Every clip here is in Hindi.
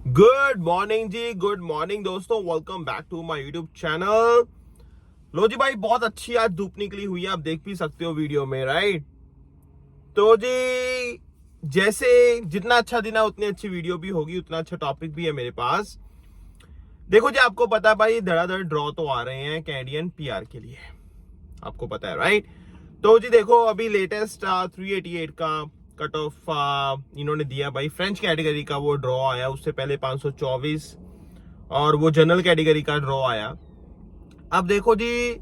Good morning ji, good morning दोस्तों। Welcome back to my YouTube channel. लो जी भाई, बहुत अच्छी आज धूप निकली हुई है, आप देख भी सकते हो वीडियो में, राइट। तो जी जैसे जितना अच्छा दिन है उतनी अच्छी वीडियो भी होगी, उतना अच्छा टॉपिक भी है मेरे पास। देखो जी, आपको पता है भाई, धड़ाधड़ ड्रॉ तो आ रहे हैं कैनेडियन पीआर के लिए, आपको पता है, राइट। तो जी देखो, अभी लेटेस्ट 388 का कट ऑफ इन्होंने दिया भाई। फ्रेंच कैटेगरी का वो ड्रॉ आया, उससे पहले 524 और वो जनरल कैटेगरी का ड्रॉ आया। अब देखो जी,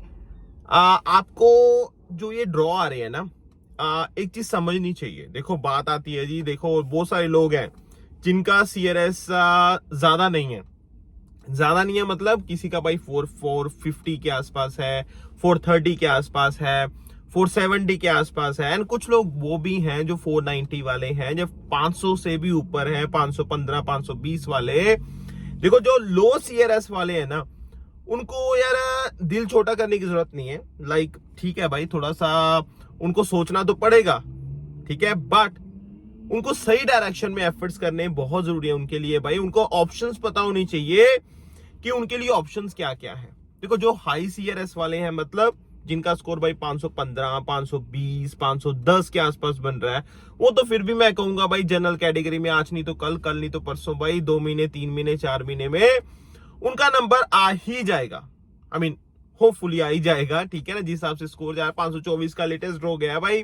आपको जो ये ड्रॉ आ रहे हैं ना, एक चीज समझनी चाहिए। देखो बात आती है जी, देखो बहुत सारे लोग हैं जिनका सीआरएस ज्यादा नहीं है, मतलब किसी का भाई 450 के आसपास है, 430 के आसपास है, 470 के आसपास है। एंड कुछ लोग वो भी हैं जो 490 वाले हैं, जो 500 से भी ऊपर है, 515 520 वाले। देखो जो लो सीआरएस वाले हैं ना, उनको यार दिल छोटा करने की जरूरत नहीं है। लाइक ठीक है भाई, थोड़ा सा उनको सोचना तो पड़ेगा, ठीक है, बट उनको सही डायरेक्शन में एफर्ट्स करने बहुत जरूरी है उनके लिए भाई। उनको ऑप्शंस पता होनी चाहिए कि उनके लिए ऑप्शंस क्या क्या है। देखो जो हाई सीआरएस वाले हैं, मतलब जिनका स्कोर भाई 515 520 510 के आसपास बन रहा है, वो तो फिर भी मैं कहूंगा भाई जनरल कैटेगरी में आज नहीं तो कल, कल नहीं तो परसों भाई, 2 महीने 3 महीने 4 महीने में उनका नंबर आ ही जाएगा। आई मीन होपफुली आ ही जाएगा, ठीक है ना। जिस हिसाब से स्कोर जा रहा है, 524 का लेटेस्ट ड्रॉ गया है भाई,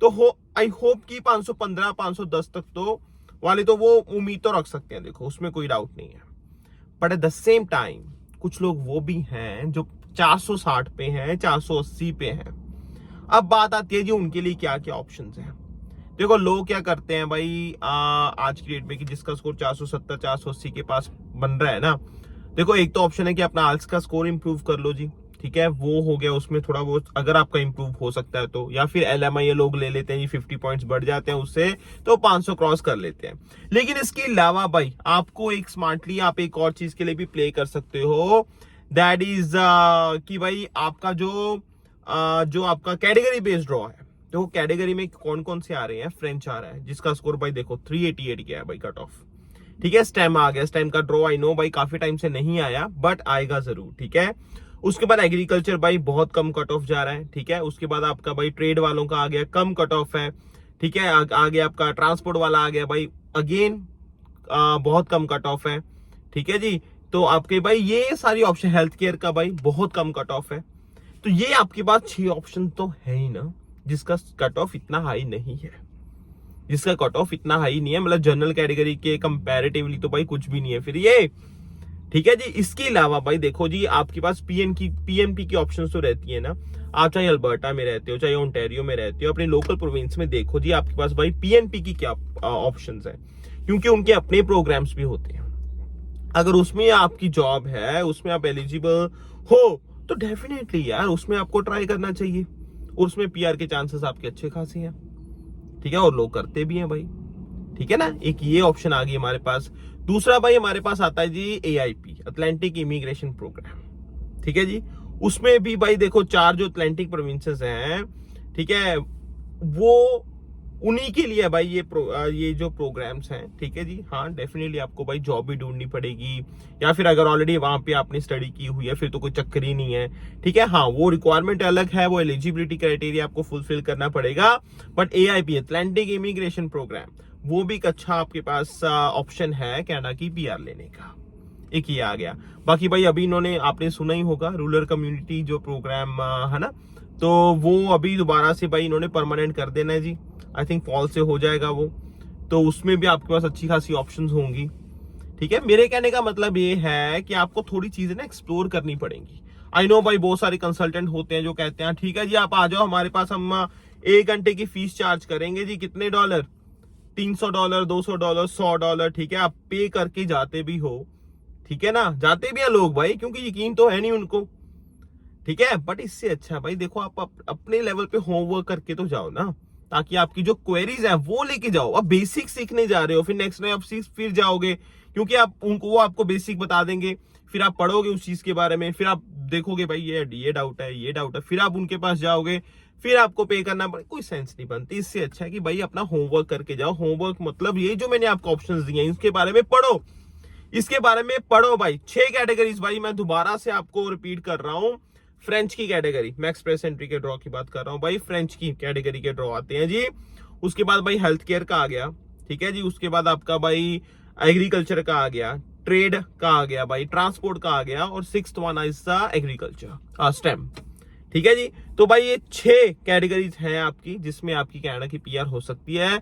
तो आई होप कि 515 510 तक तो वाले तो वो उम्मीद तो रख सकते हैं, देखो उसमें कोई डाउट नहीं है। But at the same time कुछ लोग वो भी हैं जो 460 पे हैं, 480 पे हैं। अब बात आती है जी उनके लिए क्या क्या ऑप्शंस हैं। देखो लोग क्या करते हैं भाई, आज की डेट में कि जिसका स्कोर 470 480 के पास बन रहा है ना, देखो एक तो ऑप्शन है कि अपना आल्स का स्कोर इंप्रूव कर लो जी, ठीक है, वो हो गया। उसमें थोड़ा बहुत अगर आपका इंप्रूव हो सकता है तो, या फिर एलएमआई लोग ले लेते हैं, ये 50 पॉइंट्स बढ़ जाते हैं उससे, तो 500 क्रॉस कर लेते हैं। लेकिन इसके अलावा भाई आपको एक स्मार्टली आप एक और चीज के लिए भी प्ले कर सकते हो, दैट इज कि भाई आपका जो आपका कैटेगरी बेस्ड ड्रॉ है। देखो कैटेगरी में कौन कौन से आ रहे हैं। फ्रेंच आ रहा है जिसका स्कोर भाई देखो 388 गया है भाई कट ऑफ, ठीक है। स्टेम आ गया, स्टेम का ड्रॉ आई नो भाई काफी टाइम से नहीं आया, बट आएगा जरूर, ठीक है। उसके बाद एग्रीकल्चर भाई बहुत कम कट ऑफ जा रहा है, ठीक है। उसके बाद आपका भाई ट्रेड वालों का आ गया, कम कट ऑफ है, ठीक है। आगे आपका ट्रांसपोर्ट वाला आ गया भाई, अगेन बहुत कम कट ऑफ है, ठीक है जी। तो आपके भाई ये सारी ऑप्शन, हेल्थ केयर का भाई बहुत कम कट ऑफ है। तो ये आपके पास 6 ऑप्शन तो है ही ना, जिसका कट ऑफ इतना हाई नहीं है, जिसका कट ऑफ इतना हाई नहीं है, मतलब जनरल कैटेगरी के कंपैरेटिवली तो भाई कुछ भी नहीं है फिर ये, ठीक है जी। इसके अलावा भाई देखो जी, आपके पास पीएमपी की ऑप्शंस तो रहती है ना। आप चाहे अल्बर्टा में रहते हो, चाहे ओंटारियो में रहते हो, अपने लोकल प्रोविंस में देखो जी, आपके पास भाई पीएनपी की क्या ऑप्शंस है, क्योंकि उनके अपने प्रोग्राम्स भी होते हैं। अगर उसमें आपकी जॉब है, उसमें आप एलिजिबल हो, तो डेफिनेटली यार उसमें आपको ट्राई करना चाहिए। उसमें पीआर के चांसेस आपके अच्छे खासे हैं, ठीक है, और लोग करते भी हैं भाई, ठीक है ना। एक ये ऑप्शन आ गई हमारे पास। दूसरा भाई हमारे पास आता है जी एआईपी, अटलांटिक इमिग्रेशन प्रोग्राम, ठीक है जी। उसमें भी भाई देखो 4 जो अटलांटिक प्रोविंसेस हैं, ठीक है, वो उन्हीं के लिए भाई ये जो प्रोग्राम्स हैं, ठीक है जी। हाँ डेफिनेटली आपको भाई जॉब भी ढूंढनी पड़ेगी, या फिर अगर ऑलरेडी वहां पे आपने स्टडी की हुई है फिर तो कोई चक्कर ही नहीं है, ठीक है। हाँ वो रिक्वायरमेंट अलग है, वो एलिजिबिलिटी क्राइटेरिया आपको फुलफिल करना पड़ेगा। But AIP, Atlantic immigration programme, वो भी एक अच्छा आपके पास ऑप्शन है कनाडा की पीआर लेने का। एक ये आ गया। बाकी भाई अभी इन्होंने, आपने सुना ही होगा, रूरल कम्युनिटी जो प्रोग्राम है ना, तो वो अभी दोबारा से भाई इन्होंने परमानेंट कर देना है जी। आई थिंक फॉल से हो जाएगा वो, तो उसमें भी आपके पास अच्छी खासी ऑप्शंस होंगी, ठीक है। मेरे कहने का मतलब ये है कि आपको थोड़ी चीजें ना एक्सप्लोर करनी पड़ेंगी। आई नो भाई बहुत सारे कंसल्टेंट होते हैं जो कहते हैं ठीक है जी आप आ जाओ हमारे पास, हम 1 घंटे की फीस चार्ज करेंगे जी, कितने डॉलर, $300 $200 $100, ठीक है। आप पे करके जाते भी हो, ठीक है ना, जाते भी हैं लोग भाई, क्योंकि यकीन तो है नहीं उनको, ठीक है। बट इससे अच्छा भाई देखो आप अपने लेवल पे होमवर्क करके तो जाओ ना, ताकि आपकी जो क्वेरीज है वो लेके जाओ। अब बेसिक सीखने जा रहे हो, फिर नेक्स्ट में आप फिर जाओगे, क्योंकि आप उनको, वो आपको बेसिक बता देंगे, फिर आप पढ़ोगे उस चीज के बारे में, फिर आप देखोगे भाई ये डाउट है, ये डाउट है, फिर आप उनके पास जाओगे, फिर आपको पे करना पड़े, कोई सेंस नहीं बनती। इससे अच्छा है कि भाई अपना होमवर्क करके जाओ। होमवर्क मतलब ये जो मैंने आपको ऑप्शंस दिए हैं इसके बारे में पढ़ो, इसके बारे में पढ़ो भाई। 6 कैटेगरीज भाई, मैं दोबारा से आपको रिपीट कर रहा हूं। फ्रेंच की कैटेगरी, मैं एक्सप्रेस एंट्री के ड्रॉ की बात कर रहा हूं भाई, फ्रेंच की कैटेगरी के ड्रॉ आते हैं जी। उसके बाद भाई हेल्थ केयर का आ गया, ठीक है जी। उसके बाद आपका भाई एग्रीकल्चर का आ गया, ट्रेड का आ गया भाई, ट्रांसपोर्ट का आ गया, और 6th one is the agriculture stem, ठीक है जी। तो भाई ये 6 कैटेगरीज हैं आपकी, जिसमें आपकी कनाडा की पीआर हो सकती है,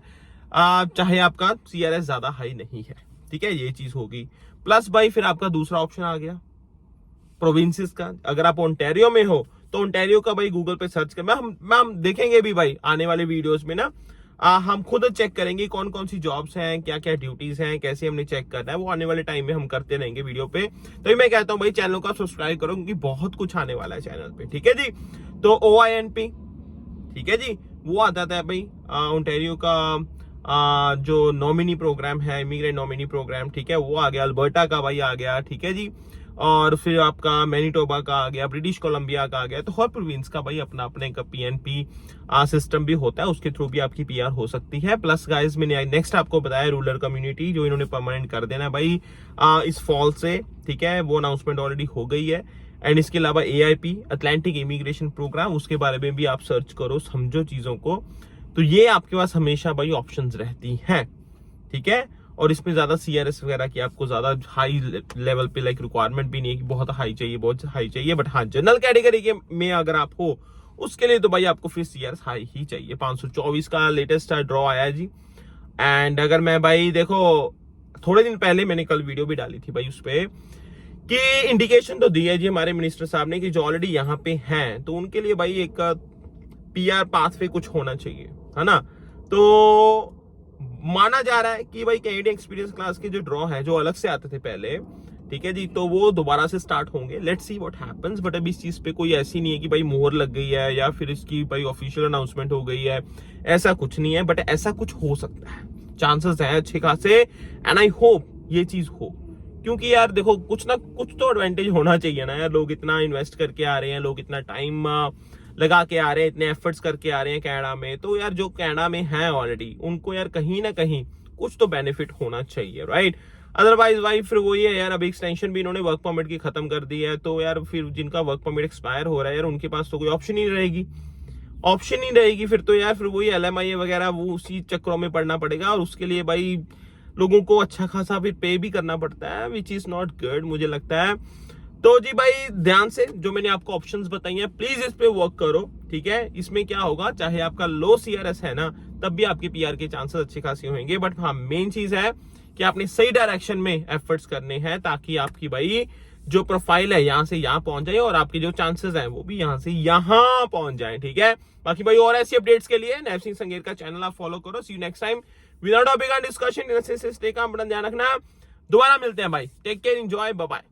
चाहे आपका सीआरएस ज्यादा हाई नहीं है, ठीक है। ये चीज होगी। प्लस भाई फिर आपका दूसरा ऑप्शन आ गया प्रोविंसेस का। अगर आप ओंटारियो में हो तो ओंटारियो का भाई गूगल पे सर्च कर, हम देखेंगे भी भाई आने वाले वीडियोस में ना, हम खुद चेक करेंगे कौन कौन सी जॉब्स हैं, क्या क्या ड्यूटीज हैं, कैसे हमने चेक करना है, वो आने वाले टाइम में हम करते रहेंगे वीडियो पे। तो मैं कहता हूँ भाई चैनल को सब्सक्राइब करो, क्योंकि बहुत कुछ आने वाला है चैनल पे, ठीक है जी। तो OINP, ठीक है जी, वो आता था भाई ओंटारियो का जो नॉमिनी प्रोग्राम है, इमिग्रेंट नॉमिनी प्रोग्राम, ठीक है, वो आ गया। अल्बर्टा का भाई आ गया, ठीक है जी। और फिर आपका मैनीटोबा का आ गया, ब्रिटिश कोलंबिया का आ गया। तो हर प्रोविंस का भाई अपना अपने का PNP सिस्टम भी होता है, उसके थ्रू भी आपकी PR हो सकती है। प्लस गाइस मैंने नेक्स्ट आपको बताया रूरल कम्युनिटी, जो इन्होंने परमानेंट कर देना है भाई इस फॉल से, ठीक है, वो अनाउंसमेंट ऑलरेडी हो गई है। एंड इसके अलावा AIP अटलांटिक इमिग्रेशन प्रोग्राम, उसके बारे में भी आप सर्च करो, समझो चीजों को। तो ये आपके पास हमेशा भाई ऑप्शंस रहती हैं, ठीक है। और इसमें ज्यादा CRS वगैरह की आपको ज्यादा हाई लेवल पे लाइक रिक्वायरमेंट भी नहीं है कि बहुत हाई चाहिए, बहुत हाई चाहिए। बट हाँ, जनरल कैटेगरी के में अगर आप हो उसके लिए तो भाई आपको फिर CRS हाई ही चाहिए। 524 का लेटेस्ट ड्रॉ आया है जी। एंड अगर मैं भाई देखो, थोड़े दिन पहले मैंने कल वीडियो भी डाली थी भाई उस पर, कि इंडिकेशन तो दी है जी हमारे मिनिस्टर साहब ने कि जो ऑलरेडी यहाँ पे हैं तो उनके लिए भाई एक PR पाथवे कुछ होना चाहिए, है ना। तो माना जा रहा है कि भाई कैनेडियन एक्सपीरियंस क्लास के जो ड्रॉ है, जो अलग से आते थे पहले, ठीक है जी, तो वो दोबारा से स्टार्ट होंगे। Let's see what happens. But अभी इस चीज पे कोई ऐसी नहीं है कि भाई मोहर लग गई है या फिर इसकी भाई ऑफिशियल अनाउंसमेंट हो गई है, ऐसा कुछ नहीं है। बट ऐसा कुछ हो सकता है, चांसेस है अच्छे खासे। एंड आई होप ये चीज हो, क्योंकि यार देखो कुछ ना कुछ तो एडवांटेज होना चाहिए ना यार। लोग इतना इन्वेस्ट करके आ रहे हैं, लोग इतना टाइम लगा के आ रहे हैं, इतने एफर्ट्स करके आ रहे हैं कनाडा में। तो यार जो कनाडा में है ऑलरेडी, उनको यार कहीं ना कहीं कुछ तो बेनिफिट होना चाहिए, राइट। अदरवाइज भाई फिर वही है यार, अभी एक्सटेंशन भी इन्होंने वर्क परमिट की खत्म कर दी है। तो यार फिर जिनका वर्क परमिट एक्सपायर हो रहा है यार, उनके पास तो कोई ऑप्शन ही नहीं रहेगी फिर तो यार। फिर वही LMIA वगैरह वो उसी चक्रों में पड़ना पड़ेगा, और उसके लिए भाई लोगों को अच्छा खासा फिर पे भी करना पड़ता है, विच इज नॉट गुड मुझे लगता है। तो जी भाई ध्यान से जो मैंने आपको ऑप्शंस बताई हैं, प्लीज इस पे वर्क करो, ठीक है। इसमें क्या होगा, चाहे आपका लो CRS है ना, तब भी आपके PR के चांसेस अच्छे खासे होंगे। बट हाँ, मेन चीज है कि आपने सही डायरेक्शन में एफर्ट्स करने हैं, ताकि आपकी भाई जो प्रोफाइल है यहाँ से यहाँ पहुंच जाए, और आपके जो चांसेस हैं वो भी यहाँ से यहाँ पहुंच जाए, ठीक है। बाकी भाई और ऐसी अपडेट्स के लिए नैब सिंह संगेर का चैनल आप फॉलो करो। See you next time without topic and discussion. Stay calm, अपना ध्यान रखना। दोबारा मिलते हैं भाई, take care, enjoy, bye bye.